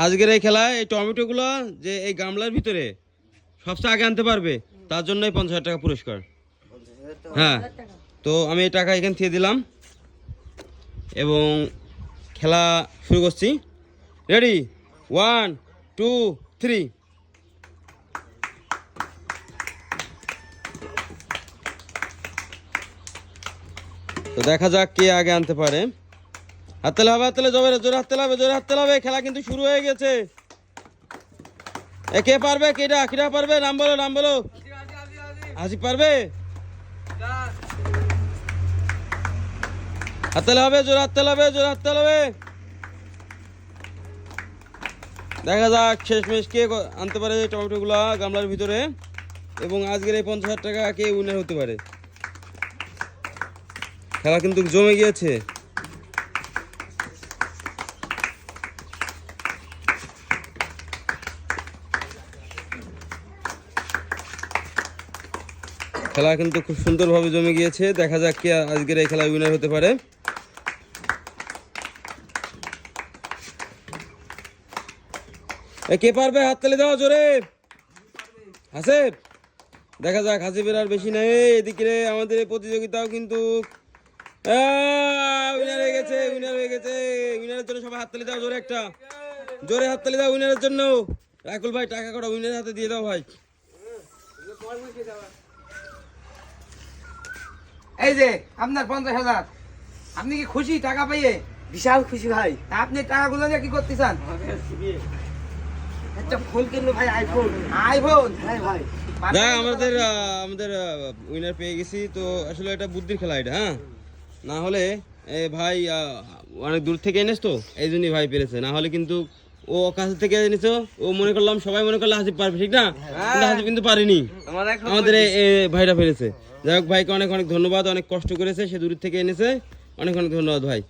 আজকের এই খেলায় এই টমেটোগুলো যে এই গামলার ভিতরে সবচেয়ে আগে আনতে পারবে তার জন্যই 50,000 টাকা পুরস্কার। হ্যাঁ, তো আমি এই টাকা এখানে দিয়ে দিলাম এবং খেলা শুরু করছি। রেডি, 1 2 3। তো দেখা যাক কে আগে আনতে পারে। হাততালি হবে, হাততালি জোরে জোরে হাততালি হবে, জোরে হাততালি হবে। খেলা কিন্তু শুরু হয়ে গেছে। কে পারবে? কেডা পারবে? নাম বলো, নাম বলো। হাসিব পারবে? হাততালি হবে, জোরে হাততালি হবে, জোরে হাততালি হবে। দেখা যাক শেষমেশ কে আনতে পারে টমেটোগুলা গামলার ভিতরে এবং আজকের এই 50,000 টাকা কে উইনার হতে পারে। খেলা কিন্তু জমে গিয়েছে। খেলা কিন্তু খুব সুন্দরভাবে জমে গিয়েছে। দেখা যাক কে আজকের এই খেলায় উইনার হতে পারে। কে পারবে? হাততালি দাও জোরে। হাসিব, দেখা যাক। হাসিবের আর বেশি নেই। এদিকে আমাদের প্রতিযোগিতাও কিন্তু উইনার হয়ে গেছে, উইনার হয়ে গেছে। উইনারের জন্য সবাই হাততালি দাও জোরে, একটা জোরে হাততালি দাও উইনারের জন্য। রাকুল ভাই টাকা কটা উইনারের হাতে দিয়ে দাও ভাই। এই যে আপনার 50,000, আপনি কি খুশি টাকা পেয়ে? বিশাল খুশি ভাই। আপনি টাকাগুলো দিয়ে কি করতে চান? একটা ফোন কিনলো ভাই, আইফোন। আইফোন? হ্যাঁ ভাই। দেখ আমাদের উইনার পেয়ে গেছি। তো আসলে এটা বুদ্ধির খেলা এটা, হ্যাঁ। না হলে ভাই অনেক দূর থেকে এনেছ তো এই জন্যই ভাই পেরেছে। না হলে কিন্তু ও কাছে থেকে এনেছো, ও মনে করলাম সবাই মনে করলে হাসিব পারবে, ঠিক না? কিন্তু হাসিব কিন্তু পারেনি, আমাদের ভাইরা পেরেছে। যাই হোক, ভাইকে অনেক অনেক ধন্যবাদ। অনেক কষ্ট করেছে, সে দূর থেকে এনেছে। অনেক অনেক ধন্যবাদ ভাই।